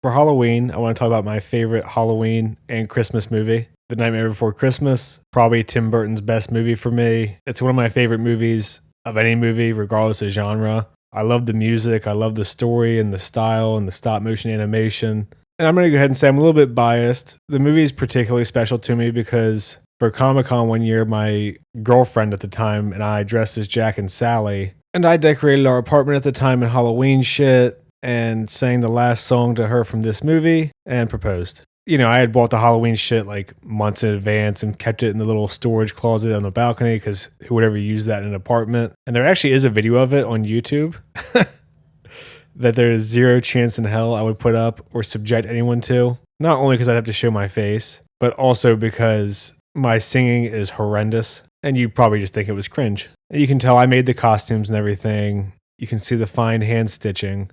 For Halloween, I want to talk about my favorite Halloween and Christmas movie, The Nightmare Before Christmas. Probably Tim Burton's best movie for me. It's one of my favorite movies of any movie, regardless of genre. I love the music, I love the story and the style and the stop motion animation. And I'm going to go ahead and say I'm a little bit biased. The movie is particularly special to me because for Comic-Con one year, my girlfriend at the time and I dressed as Jack and Sally. And I decorated our apartment at the time in Halloween shit and sang the last song to her from this movie and proposed. You know, I had bought the Halloween shit like months in advance and kept it in the little storage closet on the balcony because who would ever use that in an apartment? And there actually is a video of it on YouTube that there is zero chance in hell I would put up or subject anyone to. Not only because I'd have to show my face, but also because my singing is horrendous and you probably just think it was cringe. And you can tell I made the costumes and everything. You can see the fine hand stitching.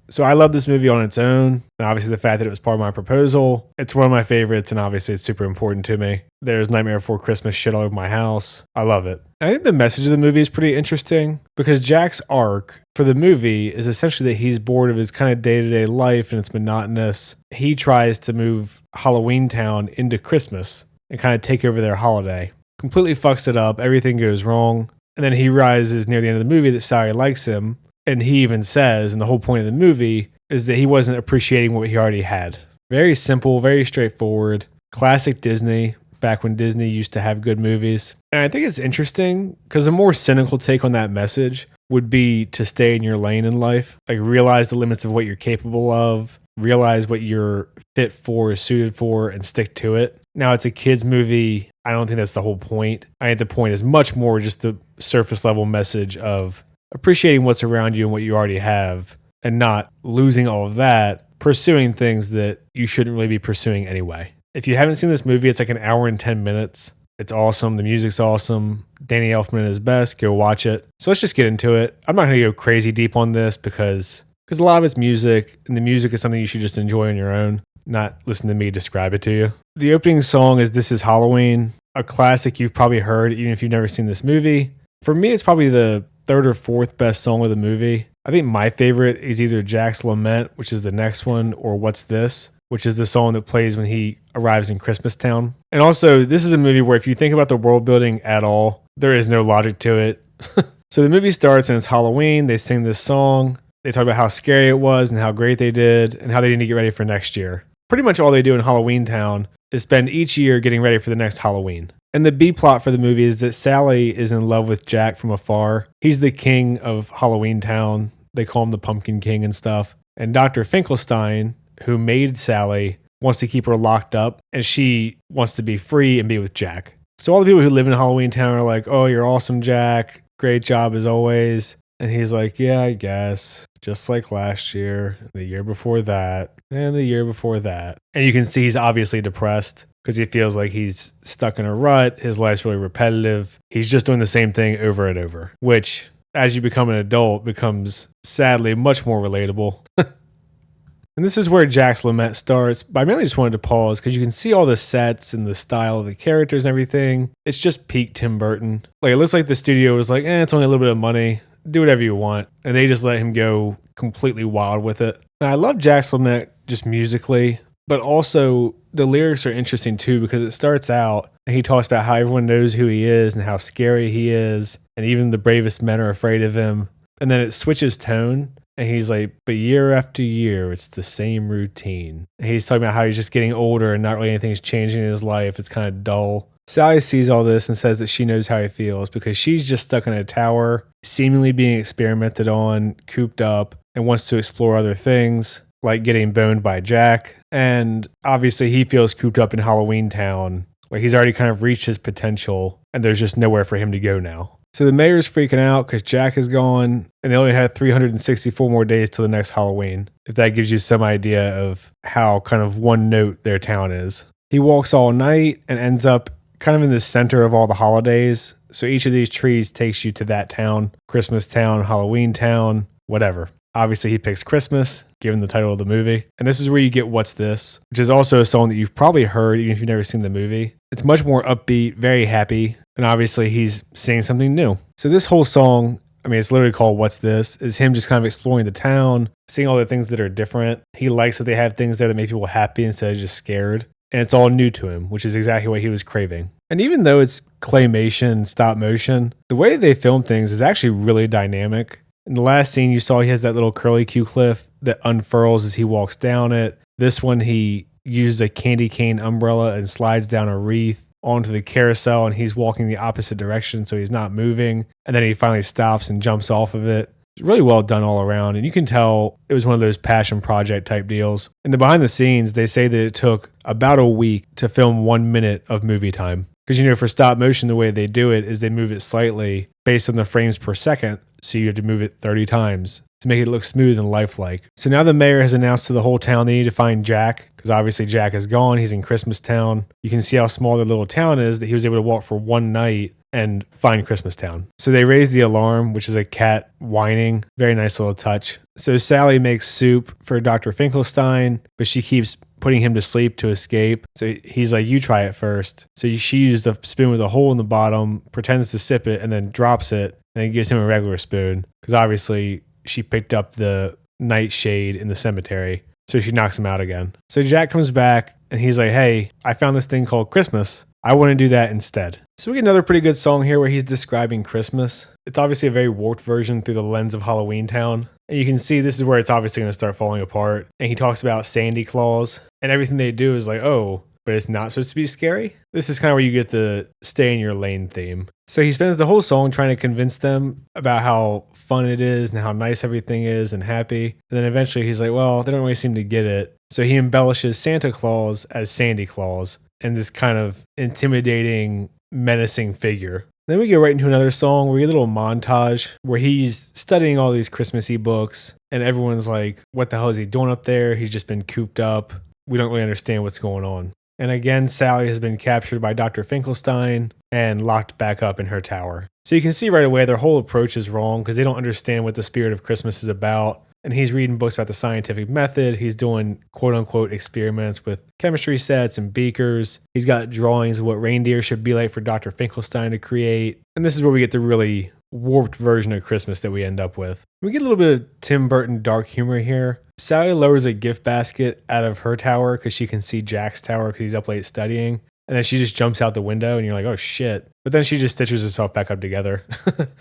So I love this movie on its own. And obviously the fact that it was part of my proposal. It's one of my favorites and obviously it's super important to me. There's Nightmare Before Christmas shit all over my house. I love it. I think the message of the movie is pretty interesting because Jack's arc for the movie is essentially that he's bored of his kind of day-to-day life and it's monotonous. He tries to move Halloween Town into Christmas and kind of take over their holiday. Completely fucks it up. Everything goes wrong. And then he realizes near the end of the movie that Sally likes him. And he even says, and the whole point of the movie is that he wasn't appreciating what he already had. Very simple, very straightforward, classic Disney, back when Disney used to have good movies. And I think it's interesting because a more cynical take on that message would be to stay in your lane in life. Like realize the limits of what you're capable of, realize what you're fit for, suited for, and stick to it. Now it's a kid's movie. I don't think that's the whole point. I think the point is much more just the surface level message of appreciating what's around you and what you already have and not losing all of that, pursuing things that you shouldn't really be pursuing anyway. If you haven't seen this movie, it's like an hour and 10 minutes. It's awesome. The music's awesome. Danny Elfman is best. Go watch it. So let's just get into it. I'm not going to go crazy deep on this because a lot of it's music and the music is something you should just enjoy on your own, not listen to me describe it to you. The opening song is This Is Halloween, a classic you've probably heard even if you've never seen this movie. For me, it's probably the third or fourth best song of the movie. I think my favorite is either Jack's Lament, which is the next one, or What's This, which is the song that plays when he arrives in Christmas Town. And also, this is a movie where if you think about the world building at all, there is no logic to it. So the movie starts and it's Halloween. They sing this song. They talk about how scary it was and how great they did and how they need to get ready for next year. Pretty much all they do in Halloween Town is spend each year getting ready for the next Halloween. And the B plot for the movie is that Sally is in love with Jack from afar. He's the king of Halloween Town. They call him the Pumpkin King and stuff. And Dr. Finkelstein, who made Sally, wants to keep her locked up and she wants to be free and be with Jack. So all the people who live in Halloween Town are like, oh, you're awesome, Jack. Great job as always. And he's like, yeah, I guess. Just like last year, the year before that, and the year before that. And you can see he's obviously depressed because he feels like he's stuck in a rut. His life's really repetitive. He's just doing the same thing over and over, which as you become an adult becomes sadly much more relatable. And this is where Jack's Lament starts. But I mainly just wanted to pause because you can see all the sets and the style of the characters and everything. It's just peak Tim Burton. Like it looks like the studio was like, it's only a little bit of money. Do whatever you want. And they just let him go completely wild with it. And I love Jack's Lament just musically, but also the lyrics are interesting too because it starts out and he talks about how everyone knows who he is and how scary he is. And even the bravest men are afraid of him. And then it switches tone. And he's like, but year after year, it's the same routine. And he's talking about how he's just getting older and not really anything's changing in his life. It's kind of dull. Sally sees all this and says that she knows how he feels because she's just stuck in a tower, seemingly being experimented on, cooped up, and wants to explore other things, like getting boned by Jack. And obviously he feels cooped up in Halloween Town. Like he's already kind of reached his potential and there's just nowhere for him to go now. So the mayor's freaking out because Jack is gone and they only had 364 more days till the next Halloween. If that gives you some idea of how kind of one note their town is. He walks all night and ends up kind of in the center of all the holidays. So each of these trees takes you to that town, Christmas Town, Halloween Town, whatever. Obviously he picks Christmas, given the title of the movie. And this is where you get What's This, which is also a song that you've probably heard even if you've never seen the movie. It's much more upbeat, very happy. And obviously he's singing something new. So this whole song I mean, it's literally called What's This? Is him just kind of exploring the town, seeing all the things that are different. He likes that they have things there that make people happy instead of just scared. And it's all new to him, which is exactly what he was craving. And even though it's claymation, stop motion, the way they film things is actually really dynamic. In the last scene, you saw he has that little curly Q cliff that unfurls as he walks down it. This one, he uses a candy cane umbrella and slides down a wreath onto the carousel, and he's walking the opposite direction, so he's not moving. And then he finally stops and jumps off of it. It's really well done all around, and you can tell it was one of those passion project type deals. In the behind the scenes, they say that it took about a week to film 1 minute of movie time. Because, for stop motion, the way they do it is they move it slightly based on the frames per second, so you have to move it 30 times to make it look smooth and lifelike. So now the mayor has announced to the whole town they need to find Jack, because obviously Jack is gone. He's in Christmas Town. You can see how small the little town is that he was able to walk for one night and find Christmas Town. So they raise the alarm, which is a cat whining. Very nice little touch. So Sally makes soup for Dr. Finkelstein, but she keeps putting him to sleep to escape. So he's like, you try it first. So she uses a spoon with a hole in the bottom, pretends to sip it, and then drops it, and then gives him a regular spoon. Because obviously she picked up the nightshade in the cemetery. So she knocks him out again. So Jack comes back, and he's like, hey, I found this thing called Christmas. I want to do that instead. So we get another pretty good song here where he's describing Christmas. It's obviously a very warped version through the lens of Halloween Town. And you can see this is where it's obviously going to start falling apart. And he talks about Sandy Claus. And everything they do is like, oh, but it's not supposed to be scary. This is kind of where you get the stay in your lane theme. So he spends the whole song trying to convince them about how fun it is and how nice everything is and happy. And then eventually he's like, well, they don't really seem to get it. So he embellishes Santa Claus as Sandy Claus and this kind of intimidating, menacing figure. Then we get right into another song where we get a little montage where he's studying all these Christmassy books and everyone's like, what the hell is he doing up there? He's just been cooped up. We don't really understand what's going on. And again, Sally has been captured by Dr. Finkelstein and locked back up in her tower. So you can see right away their whole approach is wrong because they don't understand what the spirit of Christmas is about. And he's reading books about the scientific method. He's doing quote unquote experiments with chemistry sets and beakers. He's got drawings of what reindeer should be like for Dr. Finkelstein to create. And this is where we get the really warped version of Christmas that we end up with. We get a little bit of Tim Burton dark humor here. Sally lowers a gift basket out of her tower because she can see Jack's tower because he's up late studying. And then she just jumps out the window and you're like, oh shit. But then she just stitches herself back up together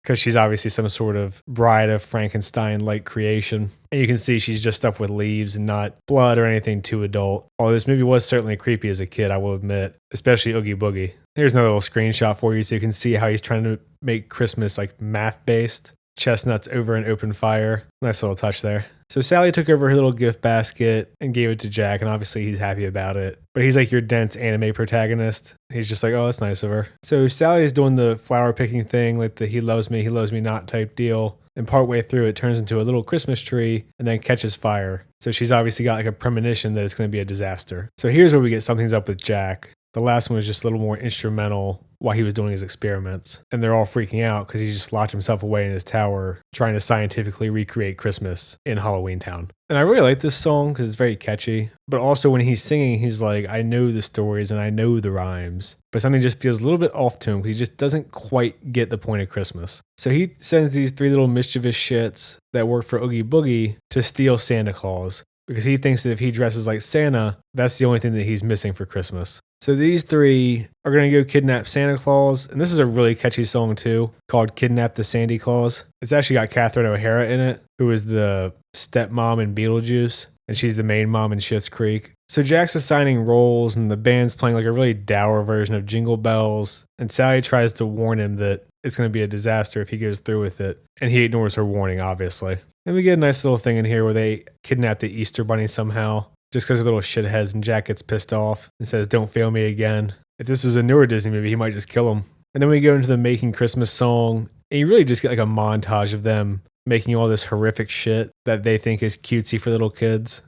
because she's obviously some sort of bride of Frankenstein-like creation. And you can see she's just stuffed with leaves and not blood or anything too adult. Although this movie was certainly creepy as a kid, I will admit, especially Oogie Boogie. Here's another little screenshot for you so you can see how he's trying to make Christmas like math-based. Chestnuts over an open fire. Nice little touch there. So Sally took over her little gift basket and gave it to Jack, and obviously he's happy about it. But he's like your dense anime protagonist. He's just like, oh, that's nice of her. So Sally is doing the flower picking thing, like the he loves me not type deal. And partway through, it turns into a little Christmas tree and then catches fire. So she's obviously got like a premonition that it's going to be a disaster. So here's where we get something's up with Jack. The last one was just a little more instrumental while he was doing his experiments. And they're all freaking out because he just locked himself away in his tower trying to scientifically recreate Christmas in Halloween Town. And I really like this song because it's very catchy. But also when he's singing, he's like, I know the stories and I know the rhymes. But something just feels a little bit off to him because he just doesn't quite get the point of Christmas. So he sends these three little mischievous shits that work for Oogie Boogie to steal Santa Claus. Because he thinks that if he dresses like Santa, that's the only thing that he's missing for Christmas. So these three are going to go kidnap Santa Claus. And this is a really catchy song too, called Kidnap the Sandy Claus. It's actually got Catherine O'Hara in it, who is the stepmom in Beetlejuice. And she's the main mom in Schitt's Creek. So Jack's assigning roles and the band's playing like a really dour version of Jingle Bells. And Sally tries to warn him that it's going to be a disaster if he goes through with it. And he ignores her warning, obviously. And we get a nice little thing in here where they kidnap the Easter Bunny somehow, just because they're little shitheads, and Jack gets pissed off and says, don't fail me again. If this was a newer Disney movie, he might just kill him. And then we go into the Making Christmas song, and you really just get like a montage of them making all this horrific shit that they think is cutesy for little kids.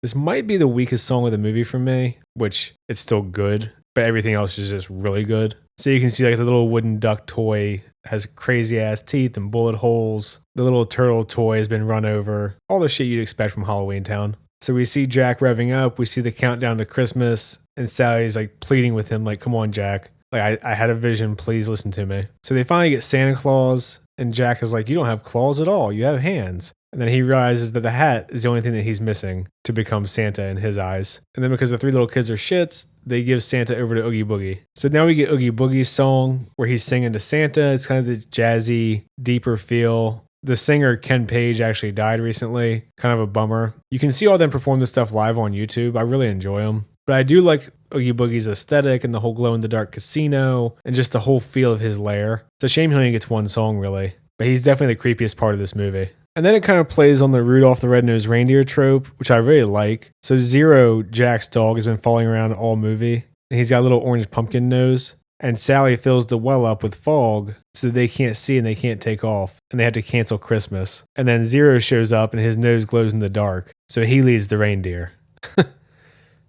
This might be the weakest song of the movie for me, which it's still good, but everything else is just really good. So you can see like the little wooden duck toy has crazy ass teeth and bullet holes. The little turtle toy has been run over. All the shit you'd expect from Halloween Town. So we see Jack revving up. We see the countdown to Christmas. And Sally's like pleading with him like, come on, Jack. Like, I had a vision. Please listen to me. So they finally get Santa Claus. And Jack is like, you don't have claws at all. You have hands. And then he realizes that the hat is the only thing that he's missing to become Santa in his eyes. And then because the three little kids are shits, they give Santa over to Oogie Boogie. So now we get Oogie Boogie's song where he's singing to Santa. It's kind of the jazzy, deeper feel. The singer, Ken Page, actually died recently. Kind of a bummer. You can see all them perform this stuff live on YouTube. I really enjoy them. But I do like Oogie Boogie's aesthetic and the whole glow-in-the-dark casino and just the whole feel of his lair. It's a shame he only gets one song, really. But he's definitely the creepiest part of this movie. And then it kind of plays on the Rudolph the Red-Nosed Reindeer trope, which I really like. So Zero, Jack's dog, has been following around all movie. And he's got a little orange pumpkin nose. And Sally fills the well up with fog so they can't see and they can't take off. And they have to cancel Christmas. And then Zero shows up and his nose glows in the dark. So he leads the reindeer.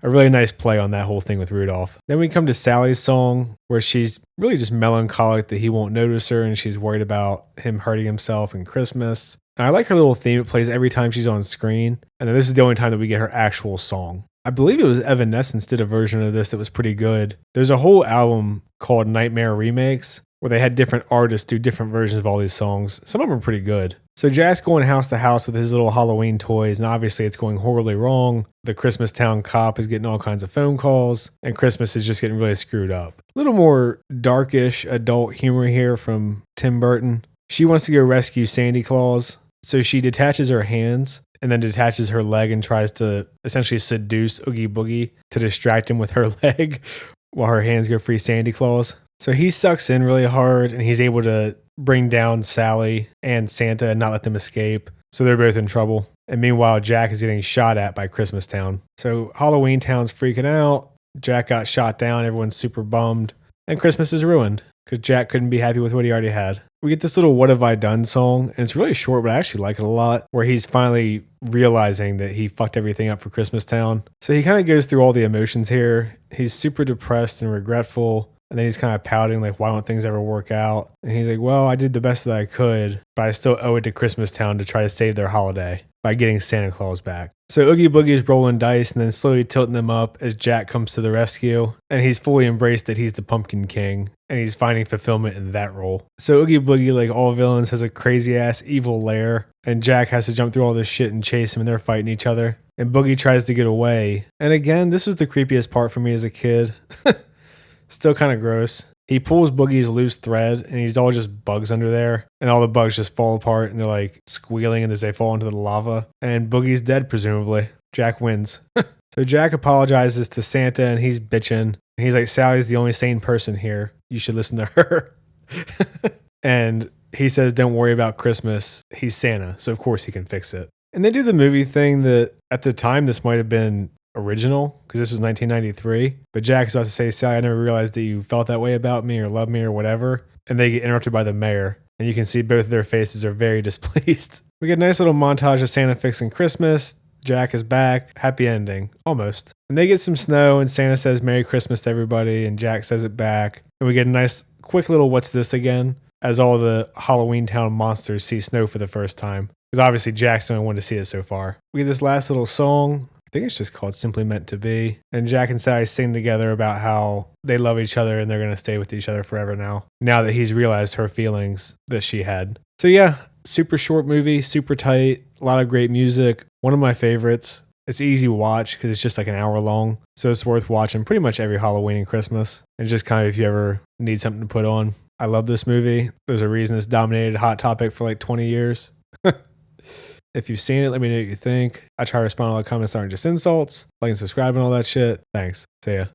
A really nice play on that whole thing with Rudolph. Then we come to Sally's song, where she's really just melancholic that he won't notice her and she's worried about him hurting himself in Christmas. And I like her little theme it plays every time she's on screen. And then this is the only time that we get her actual song. I believe it was Evanescence did a version of this that was pretty good. There's a whole album called Nightmare Remakes where they had different artists do different versions of all these songs. Some of them are pretty good. So Jack's going house to house with his little Halloween toys, and obviously it's going horribly wrong. The Christmas Town cop is getting all kinds of phone calls, and Christmas is just getting really screwed up. A little more darkish adult humor here from Tim Burton. She wants to go rescue Sandy Claus, so she detaches her hands and then detaches her leg and tries to essentially seduce Oogie Boogie to distract him with her leg while her hands go free Sandy Claus. So he sucks in really hard and he's able to bring down Sally and Santa and not let them escape. So they're both in trouble. And meanwhile, Jack is getting shot at by Christmas Town. So Halloween Town's freaking out. Jack got shot down. Everyone's super bummed. And Christmas is ruined because Jack couldn't be happy with what he already had. We get this little What Have I Done song, and it's really short, but I actually like it a lot, where he's finally realizing that he fucked everything up for Christmas Town. So he kind of goes through all the emotions here. He's super depressed and regretful, and then he's kind of pouting, like, why don't things ever work out? And he's like, well, I did the best that I could, but I still owe it to Christmas Town to try to save their holiday by getting Santa Claus back. So Oogie Boogie is rolling dice and then slowly tilting them up as Jack comes to the rescue. And he's fully embraced that he's the Pumpkin King and he's finding fulfillment in that role. So Oogie Boogie, like all villains, has a crazy ass evil lair. And Jack has to jump through all this shit and chase him and they're fighting each other. And Boogie tries to get away. And again, this was the creepiest part for me as a kid. Still kind of gross. He pulls Boogie's loose thread and he's all just bugs under there. And all the bugs just fall apart and they're like squealing as they fall into the lava. And Boogie's dead, presumably. Jack wins. So Jack apologizes to Santa and he's bitching. And he's like, Sally's the only sane person here. You should listen to her. And he says, don't worry about Christmas. He's Santa. So of course he can fix it. And they do the movie thing that at the time this might have been original because this was 1993, but Jack's about to say, Sally, I never realized that you felt that way about me or loved me or whatever, and they get interrupted by the mayor, and you can see both of their faces are very displeased. We get a nice little montage of Santa fixing Christmas. Jack is back. Happy ending. Almost. And they get some snow, and Santa says Merry Christmas to everybody, and Jack says it back, and we get a nice quick little what's this again as all the Halloween Town monsters see snow for the first time, because obviously Jack's the only one to see it so far. We get this last little song. I think it's just called Simply Meant to Be. And Jack and Sally sing together about how they love each other and they're going to stay with each other forever now that he's realized her feelings that she had. So yeah, super short movie, super tight, a lot of great music. One of my favorites. It's easy to watch because it's just like an hour long. So it's worth watching pretty much every Halloween and Christmas. And just kind of if you ever need something to put on. I love this movie. There's a reason it's dominated Hot Topic for like 20 years. If you've seen it, let me know what you think. I try to respond to all the comments that aren't just insults. Like and subscribe and all that shit. Thanks. See ya.